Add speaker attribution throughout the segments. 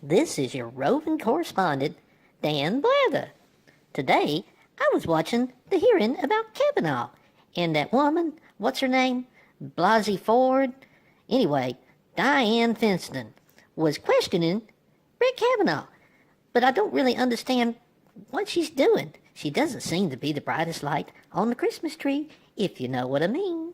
Speaker 1: This is your roving correspondent, Dan Blather. Today, I was watching the hearing about Kavanaugh and that woman, what's her name? Blasey Ford? Anyway, Dianne Feinstein was questioning Brett Kavanaugh, but I don't really understand what she's doing. She doesn't seem to be the brightest light on the Christmas tree, if you know what I mean.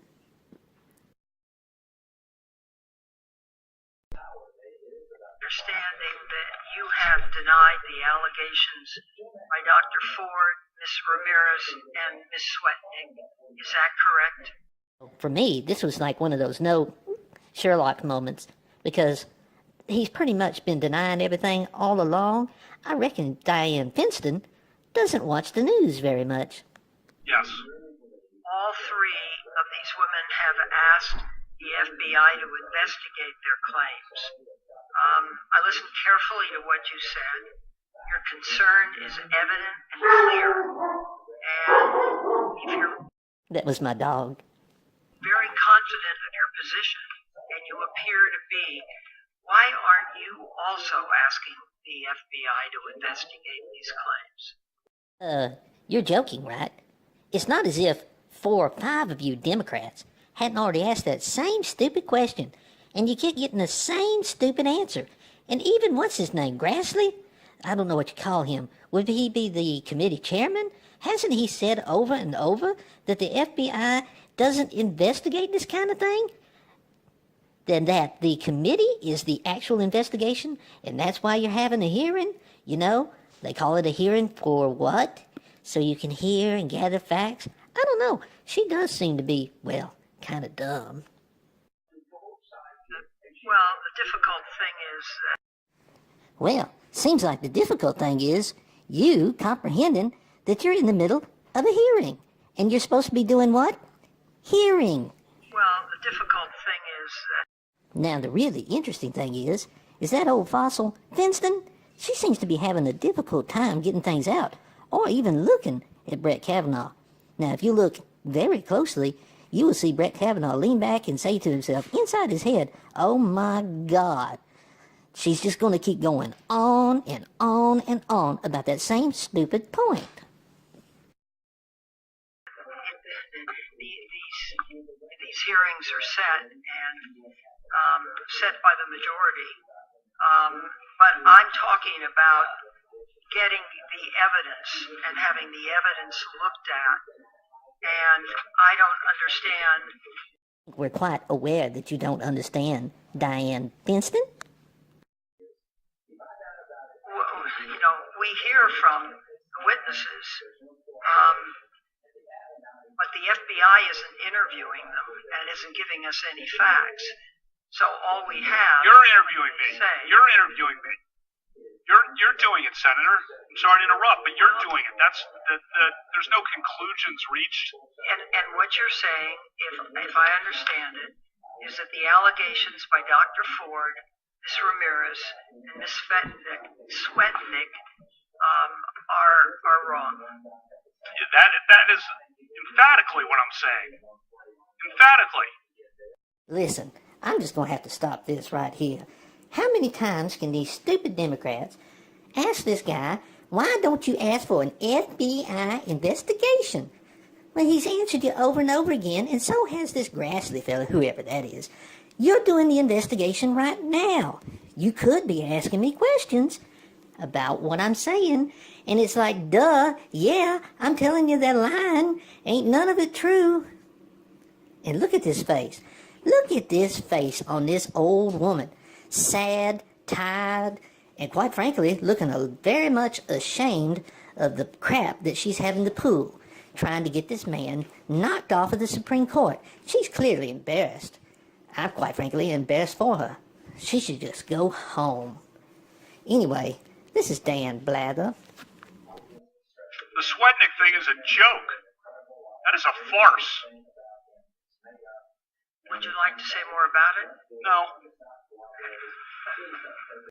Speaker 2: Understanding that you have denied the allegations by Dr. Ford, Ms. Ramirez, and Ms. Swetnick. Is that correct?
Speaker 1: For me, this was like one of those no Sherlock moments, because he's pretty much been denying everything all along. I reckon Dianne Feinstein doesn't watch the news very much.
Speaker 3: Yes.
Speaker 2: All three of these women have asked the FBI to investigate their claims. I listened carefully to what you said. Your concern is evident and clear. And if you're
Speaker 1: That was my dog.
Speaker 2: very confident of your position, and you appear to be, why aren't you also asking the FBI to investigate these claims?
Speaker 1: You're joking, right? It's not as if 4 or 5 of you Democrats hadn't already asked that same stupid question, and you keep getting the same stupid answer. And even, what's his name, Grassley? I don't know what you call him. Would he be the committee chairman? Hasn't he said over and over that the FBI doesn't investigate this kind of thing? Then that the committee is the actual investigation, and that's why you're having a hearing? You know, they call it a hearing for what? So you can hear and gather facts? I don't know. She does seem to be, well, kind of dumb.
Speaker 2: Well, the difficult thing is
Speaker 1: Well, seems like the difficult thing is you comprehending that you're in the middle of a hearing, and you're supposed to be doing what? Hearing.
Speaker 2: the difficult thing is
Speaker 1: Now, the really interesting thing is that old fossil, Feinstein, she seems to be having a difficult time getting things out, or even looking at Brett Kavanaugh. Now, if you look very closely, you will see Brett Kavanaugh lean back and say to himself, inside his head, oh my God, she's just going to keep going on and on and on about that same stupid point.
Speaker 2: these hearings are set and set by the majority. But I'm talking about getting the evidence and having the evidence looked at. And I don't understand.
Speaker 1: We're quite aware that you don't understand Dianne Feinstein.
Speaker 2: We hear from the witnesses, but the FBI isn't interviewing them and isn't giving us any facts. So all we have.
Speaker 3: You're interviewing me.
Speaker 2: Say,
Speaker 3: You're interviewing me. You're doing it, Senator. I'm sorry to interrupt, but you're doing it. There's no conclusions reached.
Speaker 2: And what you're saying, if I understand it, is that the allegations by Dr. Ford, Ms. Ramirez, and Ms. Swetnick are wrong.
Speaker 3: That is emphatically what I'm saying. Emphatically.
Speaker 1: Listen, I'm just going to have to stop this right here. How many times can these stupid Democrats ask this guy, why don't you ask for an FBI investigation? Well, he's answered you over and over again, and so has this Grassley fellow, whoever that is. You're doing the investigation right now. You could be asking me questions about what I'm saying, and it's like, duh, yeah, I'm telling you that line. Ain't none of it true. And look at this face. Look at this face on this old woman. Sad, tired, and quite frankly, looking very much ashamed of the crap that she's having to pull, trying to get this man knocked off of the Supreme Court. She's clearly embarrassed. I'm quite frankly embarrassed for her. She should just go home. Anyway, this is Dan Blather.
Speaker 3: The Swetnick thing is a joke. That is a farce.
Speaker 2: Would you like to say more about it?
Speaker 3: No.